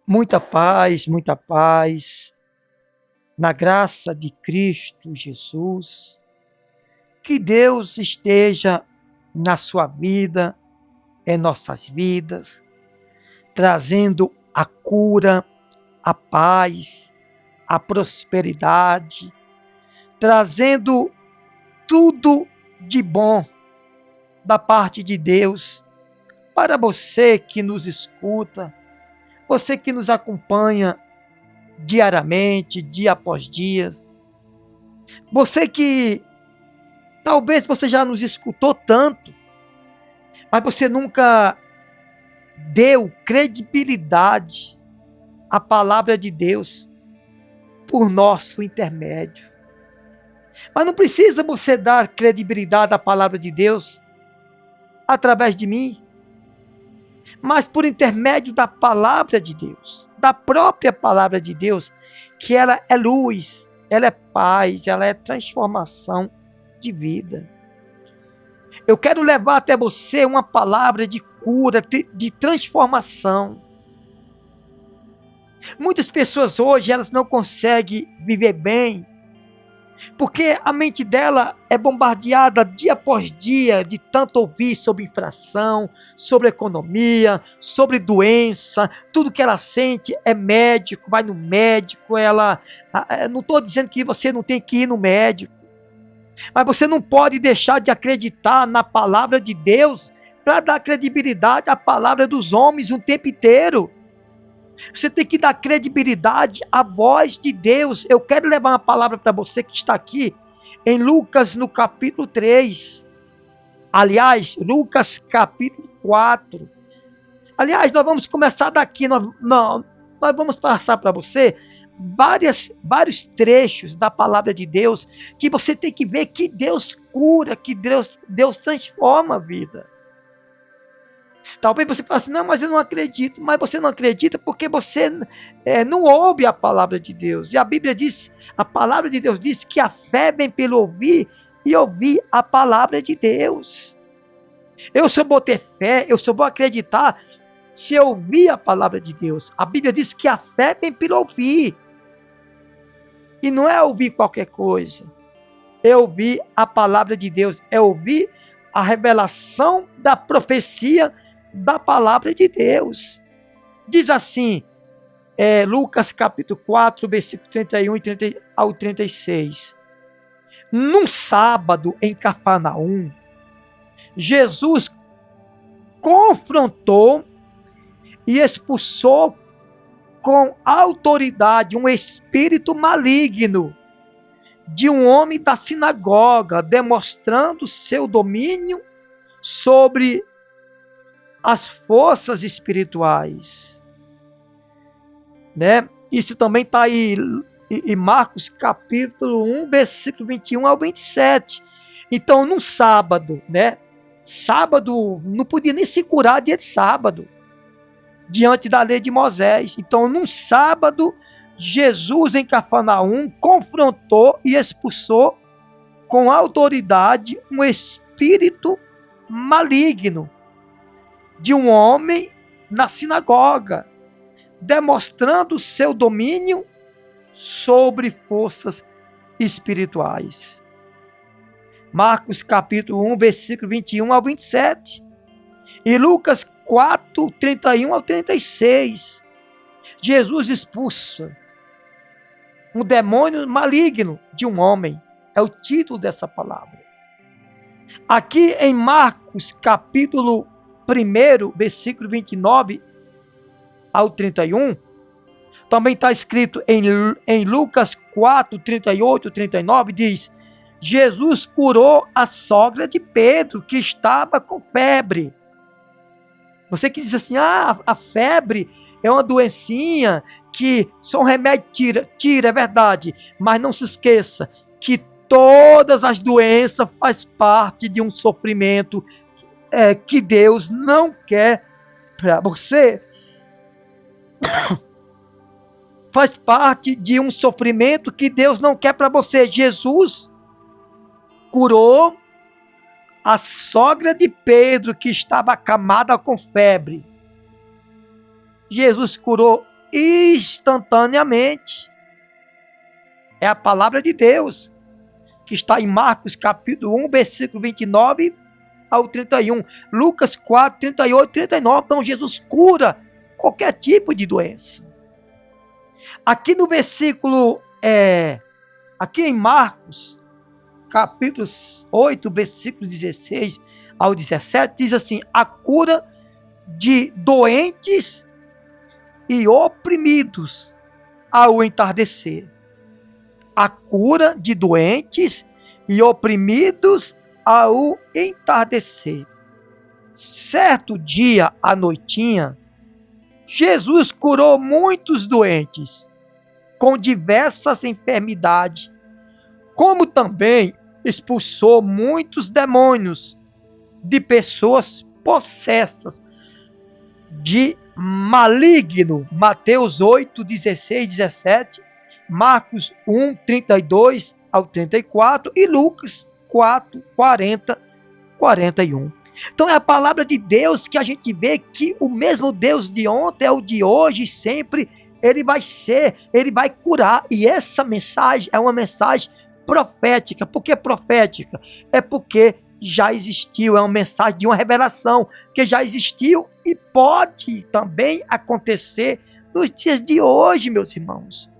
muita paz, na graça de Cristo Jesus. Que Deus esteja na sua vida, em nossas vidas, trazendo a cura, a paz, a prosperidade, trazendo tudo de bom da parte de Deus para você que nos escuta, você que nos acompanha diariamente, dia após dia, você que talvez você já nos escutou tanto, mas você nunca deu credibilidade à palavra de Deus por nosso intermédio. Mas não precisa você dar credibilidade à palavra de Deus através de mim, mas por intermédio da palavra de Deus, da própria palavra de Deus, que ela é luz, ela é paz, ela é transformação de vida. Eu quero levar até você uma palavra de cura, de transformação. Muitas pessoas hoje, elas não conseguem viver bem, porque a mente dela é bombardeada dia após dia de tanto ouvir sobre infração, sobre economia, sobre doença, tudo que ela sente é médico, vai no médico, não estou dizendo que você não tem que ir no médico, mas você não pode deixar de acreditar na palavra de Deus para dar credibilidade à palavra dos homens o tempo inteiro. Você tem que dar credibilidade à voz de Deus. Eu quero levar uma palavra para você que está aqui em Lucas no capítulo 3. Aliás, Lucas capítulo 4. Aliás, nós vamos começar daqui. Nós vamos passar para você vários trechos da palavra de Deus que você tem que ver que Deus cura, que Deus transforma a vida. Talvez você fale assim, não, mas eu não acredito. Mas você não acredita porque você não ouve a palavra de Deus. E a Bíblia diz, a palavra de Deus diz que a fé vem pelo ouvir e ouvir a palavra de Deus. Eu só vou ter fé, eu só vou acreditar se eu ouvir a palavra de Deus. A Bíblia diz que a fé vem pelo ouvir. E não é ouvir qualquer coisa. É ouvir a palavra de Deus. É ouvir a revelação da profecia da palavra de Deus. Diz assim, Lucas capítulo 4, versículo 31 ao 36. Num sábado em Cafarnaum, Jesus confrontou e expulsou com autoridade um espírito maligno de um homem da sinagoga, demonstrando seu domínio sobre as forças espirituais, né? Isso também está aí em Marcos capítulo 1, versículo 21 ao 27. Então, num sábado, né? Sábado, não podia nem se curar dia de sábado, diante da lei de Moisés. Então, num sábado, Jesus em Cafarnaum confrontou e expulsou com autoridade um espírito maligno de um homem na sinagoga, demonstrando seu domínio sobre forças espirituais. Marcos capítulo 1, versículo 21 ao 27. E Lucas 4, 31 ao 36. Jesus expulsa um demônio maligno de um homem. É o título dessa palavra. Aqui em Marcos capítulo 1, versículo 29 ao 31, também está escrito em Lucas 4, 38, 39, diz: Jesus curou a sogra de Pedro, que estava com febre. Você que diz assim, a febre é uma doencinha que só um remédio tira, é verdade, mas não se esqueça que todas as doenças fazem parte de um sofrimento que Deus não quer para você. Faz parte de um sofrimento que Deus não quer para você. Jesus curou a sogra de Pedro, que estava acamada com febre. Jesus curou instantaneamente. É a palavra de Deus, que está em Marcos capítulo 1, versículo 29 ao 31. Lucas 4, 38 e 39. Então Jesus cura qualquer tipo de doença. Aqui no versículo, aqui em Marcos, capítulo 8, versículo 16 ao 17, diz assim: a cura de doentes e oprimidos ao entardecer. A cura de doentes e oprimidos ao entardecer. Certo dia à noitinha, Jesus curou muitos doentes com diversas enfermidades, como também expulsou muitos demônios de pessoas possessas de maligno. Mateus 8, 16, 17, Marcos 1, 32 ao 34 e Lucas 4, 40, 41. Então é a palavra de Deus que a gente vê que o mesmo Deus de ontem é o de hoje, sempre ele vai curar. E essa mensagem é uma mensagem profética. Por que profética? É porque já existiu, é uma mensagem de uma revelação que já existiu e pode também acontecer nos dias de hoje, meus irmãos.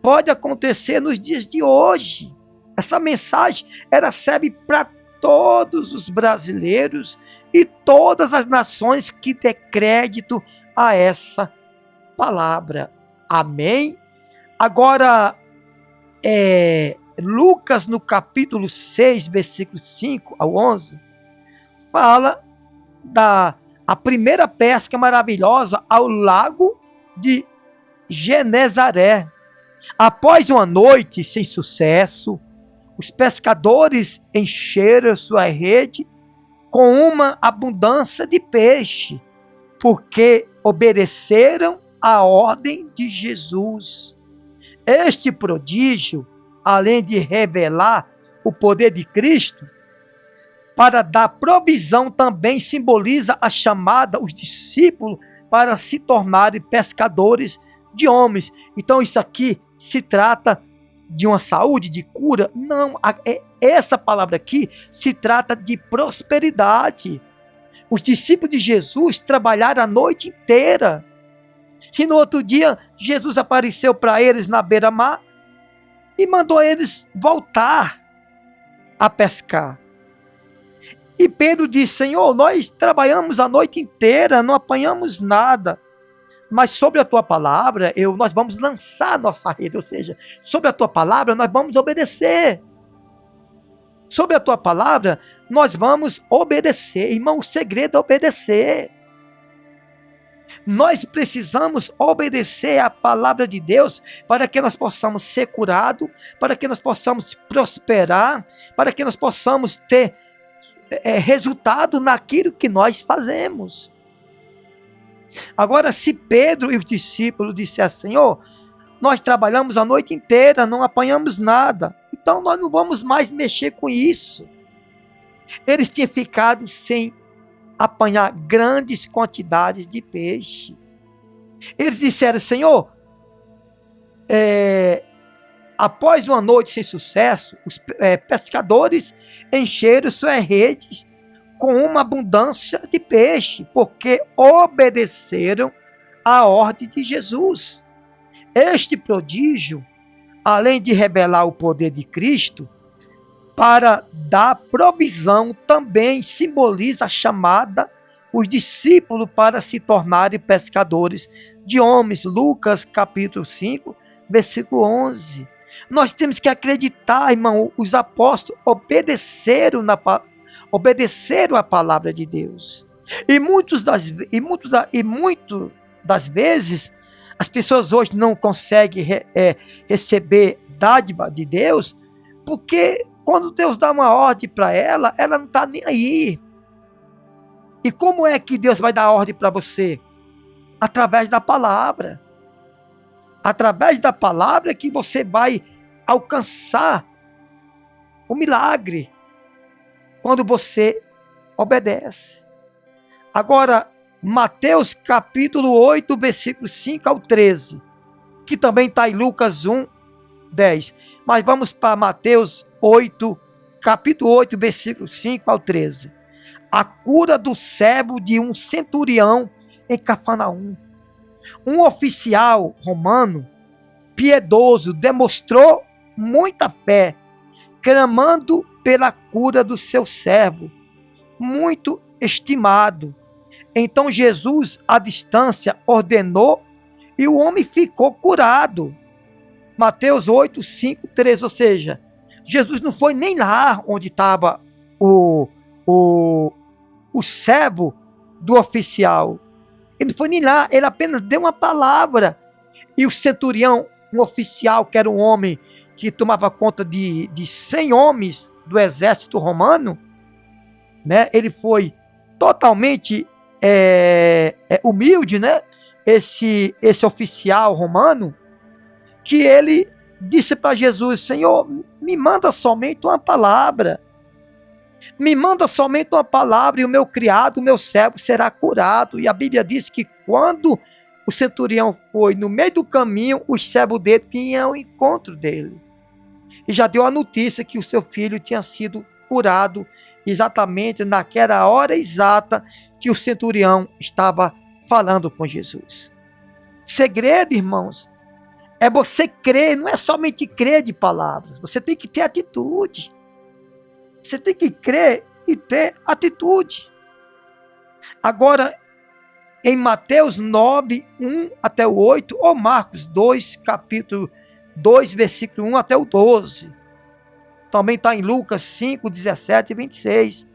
Pode acontecer nos dias de hoje. Essa mensagem, ela serve para todos os brasileiros e todas as nações que dê crédito a essa palavra. Amém? Agora, Lucas, no capítulo 6, versículo 5 ao 11, fala a primeira pesca maravilhosa ao lago de Genezaré. Após uma noite sem sucesso, os pescadores encheram sua rede com uma abundância de peixe, porque obedeceram à ordem de Jesus. Este prodígio, além de revelar o poder de Cristo, para dar provisão, também simboliza a chamada aos discípulos para se tornarem pescadores de homens. Então isso aqui se trata de uma saúde, de cura? Não, essa palavra aqui se trata de prosperidade. Os discípulos de Jesus trabalharam a noite inteira. E no outro dia, Jesus apareceu para eles na beira-mar e mandou eles voltar a pescar. E Pedro disse: Senhor, nós trabalhamos a noite inteira, não apanhamos nada. Mas sobre a tua palavra, nós vamos lançar a nossa rede. Ou seja, sobre a tua palavra, nós vamos obedecer. Sobre a tua palavra, nós vamos obedecer. Irmão, o segredo é obedecer. Nós precisamos obedecer à palavra de Deus para que nós possamos ser curados, para que nós possamos prosperar, para que nós possamos ter resultado naquilo que nós fazemos. Agora, se Pedro e os discípulos disserem: Senhor, nós trabalhamos a noite inteira, não apanhamos nada, então nós não vamos mais mexer com isso. Eles tinham ficado sem apanhar grandes quantidades de peixe. Eles disseram: Senhor, após uma noite sem sucesso, os pescadores encheram suas redes com uma abundância de peixe, porque obedeceram à ordem de Jesus. Este prodígio, além de revelar o poder de Cristo para dar provisão, também simboliza a chamada os discípulos para se tornarem pescadores de homens. Lucas capítulo 5, versículo 11. Nós temos que acreditar, irmão, os apóstolos obedeceram à palavra de Deus. E muitas das vezes, as pessoas hoje não conseguem receber dádiva de Deus, porque quando Deus dá uma ordem para ela, ela não está nem aí. E como é que Deus vai dar ordem para você? Através da palavra. Através da palavra é que você vai alcançar o milagre, quando você obedece. Agora, Mateus capítulo 8, versículos 5 ao 13, que também está em Lucas 1, 10. Mas vamos para Mateus 8, capítulo 8, versículos 5 ao 13. A cura do cego de um centurião em Cafarnaum. Um oficial romano piedoso demonstrou muita fé, clamando pela cura do seu servo, muito estimado. Então Jesus, à distância, ordenou e o homem ficou curado. Mateus 8, 5, 13. Ou seja, Jesus não foi nem lá onde estava o servo do oficial. Ele não foi nem lá, ele apenas deu uma palavra. E o centurião, um oficial que era um homem que tomava conta de 100 homens do exército romano, né? Ele foi totalmente humilde, né? Esse oficial romano, que ele disse para Jesus: Senhor, me manda somente uma palavra. Me manda somente uma palavra e o meu criado, o meu servo será curado. E a Bíblia diz que quando o centurião foi no meio do caminho, os servos dele vinham ao encontro dele. E já deu a notícia que o seu filho tinha sido curado exatamente naquela hora exata que o centurião estava falando com Jesus. O segredo, irmãos, é você crer, não é somente crer de palavras, você tem que ter atitude. Você tem que crer e ter atitude. Agora, em Mateus 9, 1 até o 8, ou Marcos 2, capítulo 2, versículo 1 até o 12. Também está em Lucas 5, 17 e 26.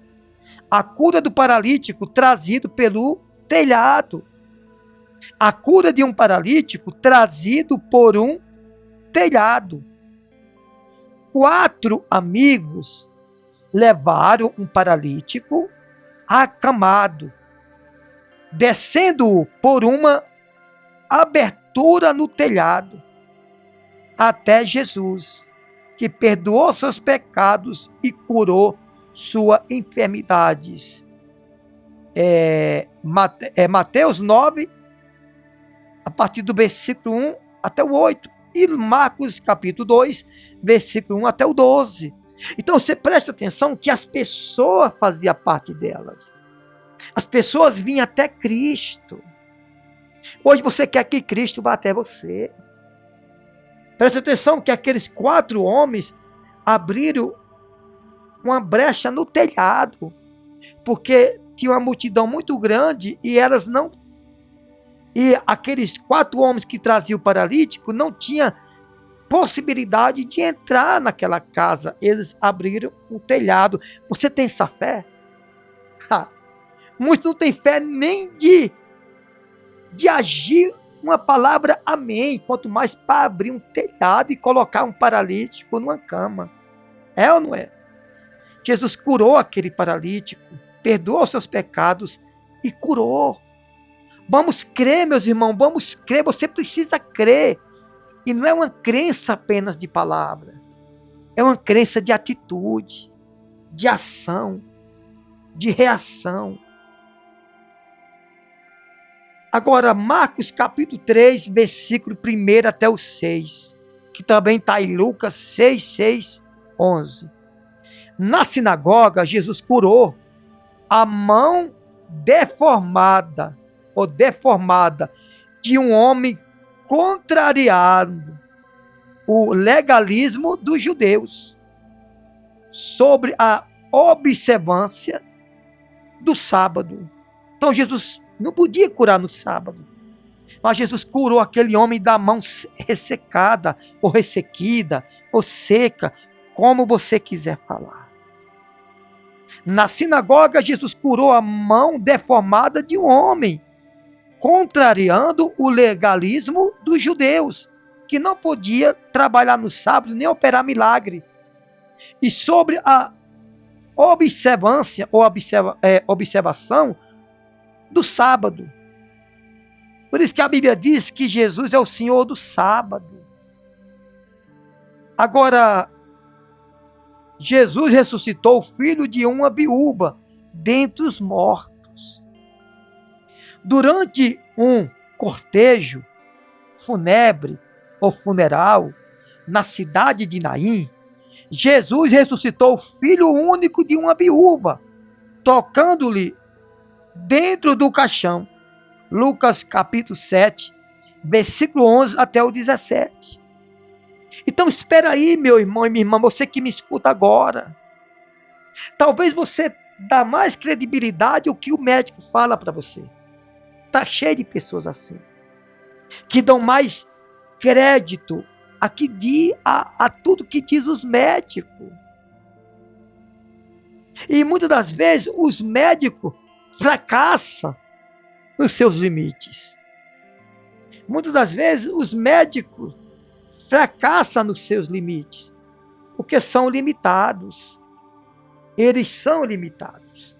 A cura do paralítico trazido pelo telhado. A cura de um paralítico trazido por um telhado. 4 amigos levaram um paralítico acamado, descendo-o por uma abertura no telhado, até Jesus, que perdoou seus pecados e curou suas enfermidades. Mateus 9, a partir do versículo 1 até o 8, e Marcos capítulo 2, versículo 1 até o 12. Então você presta atenção que as pessoas faziam parte delas. As pessoas vinham até Cristo. Hoje você quer que Cristo vá até você. Presta atenção que aqueles 4 homens abriram uma brecha no telhado, porque tinha uma multidão muito grande e elas não... E aqueles 4 homens que traziam o paralítico não tinham possibilidade de entrar naquela casa. Eles abriram um telhado. Você tem essa fé? Muitos não têm fé nem de agir uma palavra amém, quanto mais para abrir um telhado e colocar um paralítico numa cama. É ou não é? Jesus curou aquele paralítico, perdoou seus pecados e curou. Vamos crer, meus irmãos, vamos crer. Você precisa crer. E não é uma crença apenas de palavra. É uma crença de atitude, de ação, de reação. Agora, Marcos capítulo 3, versículo 1 até o 6, que também está em Lucas 6, 6, 11. Na sinagoga, Jesus curou a mão deformada de um homem contrariando o legalismo dos judeus sobre a observância do sábado. Então Jesus não podia curar no sábado, mas Jesus curou aquele homem da mão ressecada, ou ressequida, ou seca, como você quiser falar. Na sinagoga, Jesus curou a mão deformada de um homem, contrariando o legalismo dos judeus, que não podia trabalhar no sábado nem operar milagre. E sobre a observância ou observação do sábado. Por isso que a Bíblia diz que Jesus é o Senhor do sábado. Agora, Jesus ressuscitou o filho de uma viúva dentre os mortos. Durante um cortejo fúnebre ou funeral na cidade de Naim, Jesus ressuscitou o filho único de uma viúva, tocando-lhe dentro do caixão. Lucas capítulo 7, versículo 11 até o 17. Então espera aí, meu irmão e minha irmã, você que me escuta agora. Talvez você dá mais credibilidade ao que o médico fala para você. Está cheio de pessoas assim, que dão mais crédito a tudo que diz os médicos. E muitas das vezes os médicos fracassam nos seus limites. Muitas das vezes os médicos fracassam nos seus limites, porque são limitados. Eles são limitados.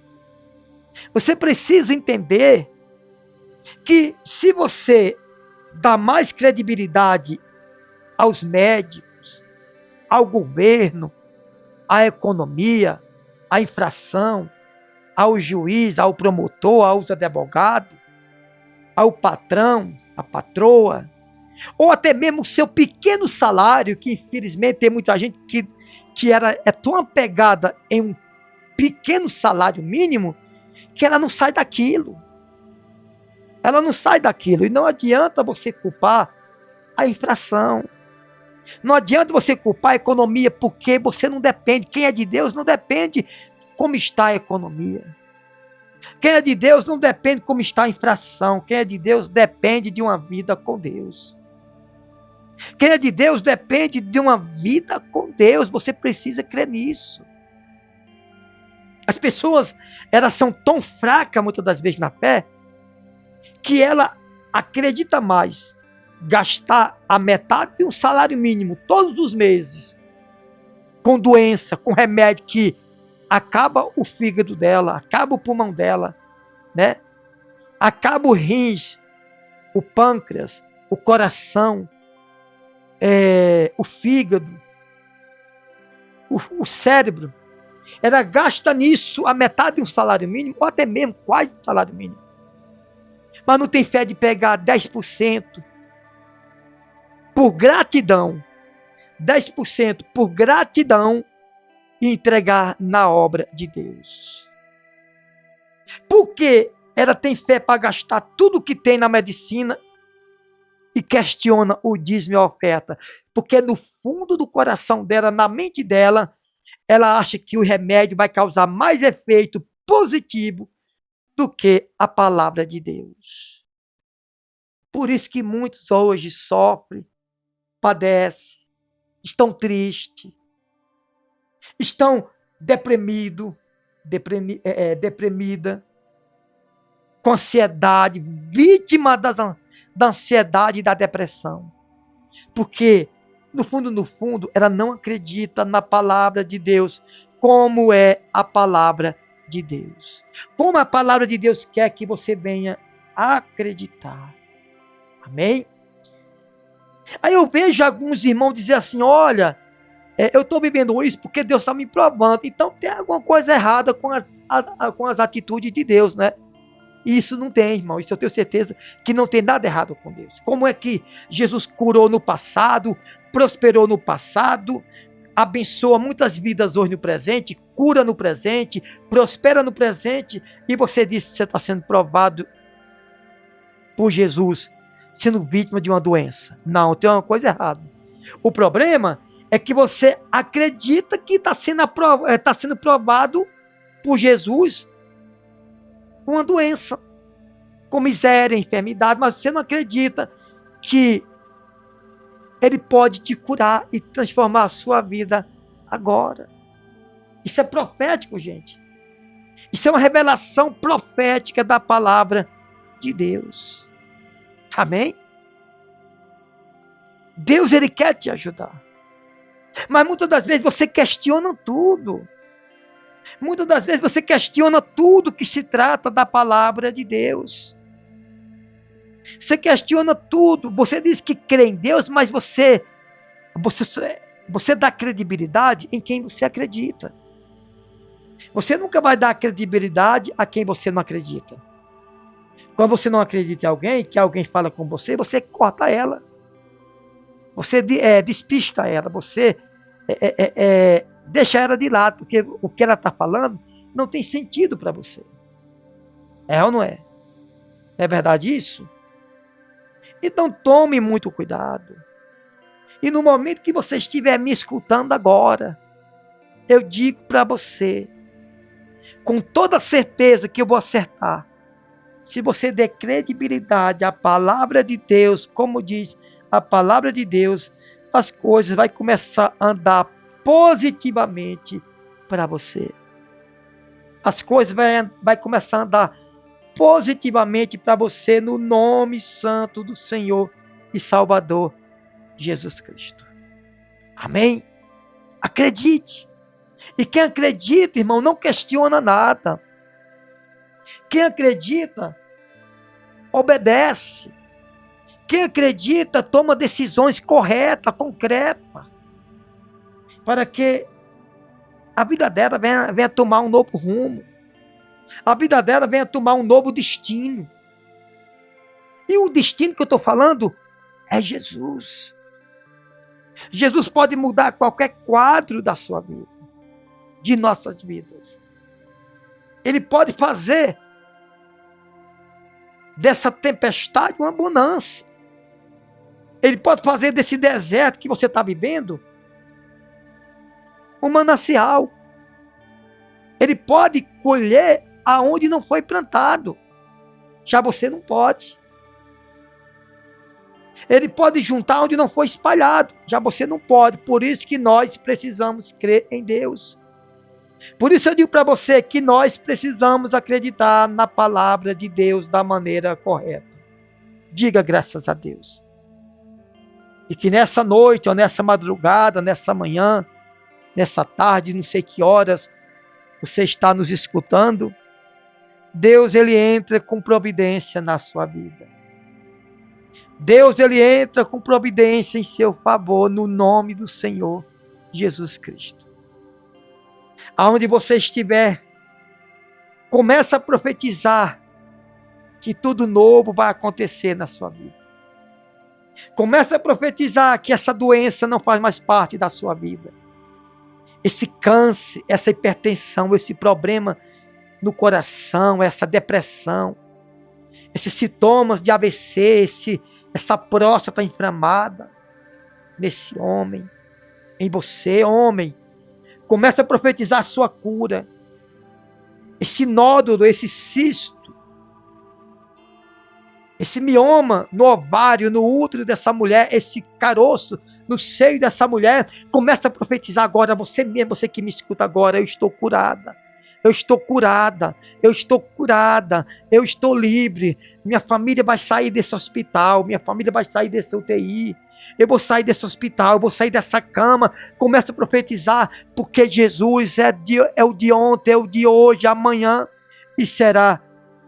Você precisa entender que se você dá mais credibilidade aos médicos, ao governo, à economia, à infração, ao juiz, ao promotor, aos advogados, ao patrão, à patroa, ou até mesmo o seu pequeno salário, que infelizmente tem muita gente que é tão apegada em um pequeno salário mínimo, que ela não sai daquilo. Ela não sai daquilo. E não adianta você culpar a infração. Não adianta você culpar a economia, porque você não depende. Quem é de Deus não depende como está a economia. Quem é de Deus não depende como está a infração. Quem é de Deus depende de uma vida com Deus. Quem é de Deus depende de uma vida com Deus. Você precisa crer nisso. As pessoas, elas são tão fracas muitas das vezes na fé, que ela acredita mais gastar a metade de um salário mínimo todos os meses com doença, com remédio que acaba o fígado dela, acaba o pulmão dela, né? Acaba o rins, o pâncreas, o coração, o fígado, o cérebro. Ela gasta nisso a metade de um salário mínimo, ou até mesmo quase um salário mínimo. Mas não tem fé de pegar 10% por gratidão, 10% por gratidão e entregar na obra de Deus. Porque ela tem fé para gastar tudo que tem na medicina e questiona o dízimo e a oferta? Porque no fundo do coração dela, na mente dela, ela acha que o remédio vai causar mais efeito positivo do que a palavra de Deus. Por isso que muitos hoje sofrem, padecem, estão tristes, estão deprimidos, deprimida, com ansiedade, vítima da ansiedade e da depressão. Porque, no fundo, ela não acredita na palavra de Deus, como é a palavra de Deus. Como a palavra de Deus quer que você venha acreditar. Amém? Aí eu vejo alguns irmãos dizer assim, olha, eu estou vivendo isso porque Deus está me provando. Então tem alguma coisa errada com as atitudes de Deus, né? E isso não tem, irmão. Isso eu tenho certeza que não tem nada errado com Deus. Como é que Jesus curou no passado, prosperou no passado, abençoa muitas vidas hoje no presente, cura no presente, prospera no presente, e você diz que você está sendo provado por Jesus, sendo vítima de uma doença? Não, tem uma coisa errada. O problema é que você acredita que está sendo provado por Jesus com uma doença, com miséria, enfermidade, mas você não acredita que Ele pode te curar e transformar a sua vida agora. Isso é profético, gente. Isso é uma revelação profética da palavra de Deus. Amém? Deus, Ele quer te ajudar. Mas muitas das vezes você questiona tudo. Muitas das vezes você questiona tudo que se trata da palavra de Deus. Você questiona tudo. Você diz que crê em Deus, mas você dá credibilidade em quem você acredita. Você nunca vai dar credibilidade a quem você não acredita. Quando você não acredita em alguém, que alguém fala com você, você corta ela. Você despista ela. Você deixa ela de lado, porque o que ela está falando não tem sentido para você. É ou não é? É verdade isso? Então tome muito cuidado. E no momento que você estiver me escutando agora, eu digo para você, com toda certeza que eu vou acertar. Se você der credibilidade à palavra de Deus, como diz a palavra de Deus, as coisas vão começar a andar positivamente para você. As coisas vai começar a andar positivamente para você no nome santo do Senhor e Salvador Jesus Cristo. Amém? Acredite. E quem acredita, irmão, não questiona nada. Quem acredita, obedece. Quem acredita, toma decisões corretas, concretas, para que a vida dela venha tomar um novo rumo. A vida dela venha tomar um novo destino. E o destino que eu estou falando é Jesus. Jesus pode mudar qualquer quadro da sua vida, de nossas vidas. Ele pode fazer dessa tempestade uma bonança. Ele pode fazer desse deserto que você está vivendo um manancial. Ele pode colher aonde não foi plantado. Já você não pode. Ele pode juntar onde não foi espalhado. Já você não pode. Por isso que nós precisamos crer em Deus. Por isso eu digo para você que nós precisamos acreditar na palavra de Deus da maneira correta. Diga graças a Deus. E que nessa noite, ou nessa madrugada, nessa manhã, nessa tarde, não sei que horas você está nos escutando, Deus, ele entra com providência na sua vida. Deus, ele entra com providência em seu favor, no nome do Senhor Jesus Cristo. Aonde você estiver, começa a profetizar que tudo novo vai acontecer na sua vida. Começa a profetizar que essa doença não faz mais parte da sua vida. Esse câncer, essa hipertensão, esse problema no coração, essa depressão, esses sintomas de AVC, essa próstata inflamada nesse homem, em você, homem, começa a profetizar a sua cura. Esse nódulo, esse cisto, esse mioma no ovário, no útero dessa mulher, esse caroço no seio dessa mulher, começa a profetizar agora, você mesmo, você que me escuta agora, eu estou curada. Eu estou curada, eu estou curada, eu estou livre, minha família vai sair desse hospital, minha família vai sair desse UTI, eu vou sair desse hospital, eu vou sair dessa cama. Começa a profetizar, porque Jesus é o de ontem, é o de hoje, amanhã, e será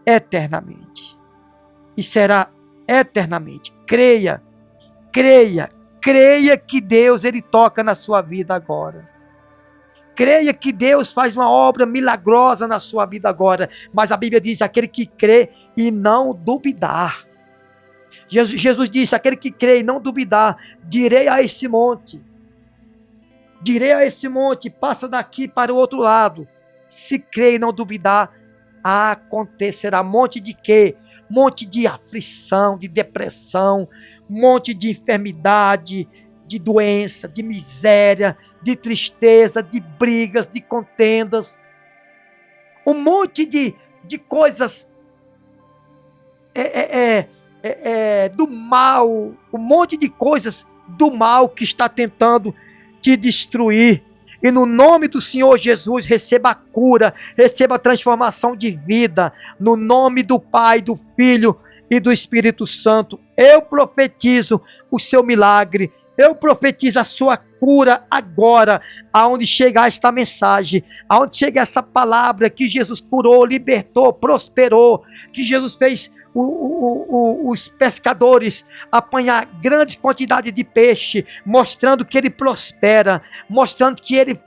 eternamente. E será eternamente. Creia, creia, creia que Deus, ele toca na sua vida agora. Creia que Deus faz uma obra milagrosa na sua vida agora. Mas a Bíblia diz, aquele que crê e não duvidar. Jesus disse, aquele que crê e não duvidar, direi a esse monte, passa daqui para o outro lado. Se crê e não duvidar, acontecerá. Monte de quê? Monte de aflição, de depressão, monte de enfermidade, de doença, de miséria, de tristeza, de brigas, de contendas, um monte de coisas do mal, um monte de coisas do mal que está tentando te destruir. E no nome do Senhor Jesus, receba a cura, receba a transformação de vida, no nome do Pai, do Filho e do Espírito Santo. Eu profetizo o seu milagre, eu profetizo a sua cura agora, aonde chegar esta mensagem, aonde chegar essa palavra que Jesus curou, libertou, prosperou, que Jesus fez os pescadores apanhar grandes quantidades de peixe, mostrando que ele prospera, mostrando que ele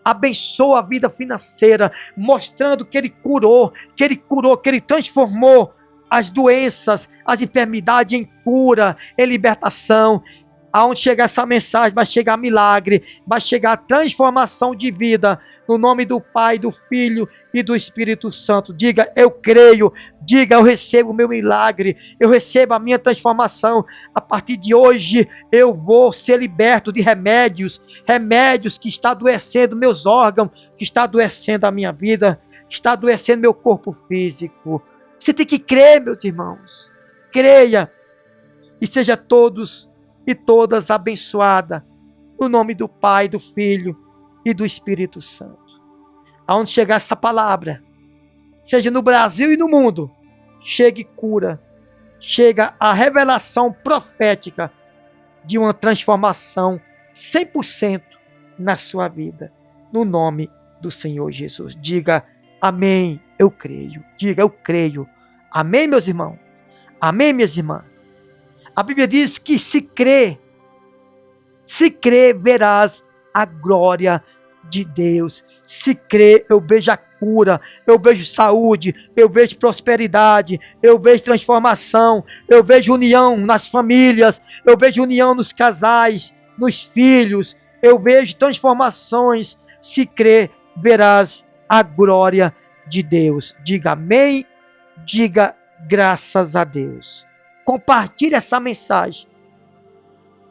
abençoa a vida financeira, mostrando que ele curou, que ele transformou as doenças, as enfermidades em cura, em libertação. Aonde chegar essa mensagem, vai chegar milagre, vai chegar transformação de vida, no nome do Pai, do Filho e do Espírito Santo. Diga, eu creio. Diga, eu recebo o meu milagre, eu recebo a minha transformação. A partir de hoje, eu vou ser liberto de remédios que estão adoecendo meus órgãos, que está adoecendo a minha vida, que está adoecendo meu corpo físico. Você tem que crer, meus irmãos. Creia e seja todos e todas abençoadas, no nome do Pai, do Filho e do Espírito Santo. Aonde chegar essa palavra, seja no Brasil e no mundo, chegue cura, chega a revelação profética de uma transformação 100% na sua vida, no nome do Senhor Jesus. Diga, amém, eu creio. Diga, eu creio. Amém, meus irmãos? Amém, minhas irmãs? A Bíblia diz que se crer, verás a glória de Deus. Se crer, eu vejo a cura, eu vejo saúde, eu vejo prosperidade, eu vejo transformação, eu vejo união nas famílias, eu vejo união nos casais, nos filhos, eu vejo transformações. Se crer, verás a glória de Deus. Diga amém, diga graças a Deus. Compartilhe essa mensagem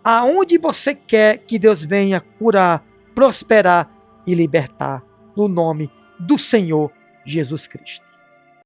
aonde você quer que Deus venha curar, prosperar e libertar, no nome do Senhor Jesus Cristo.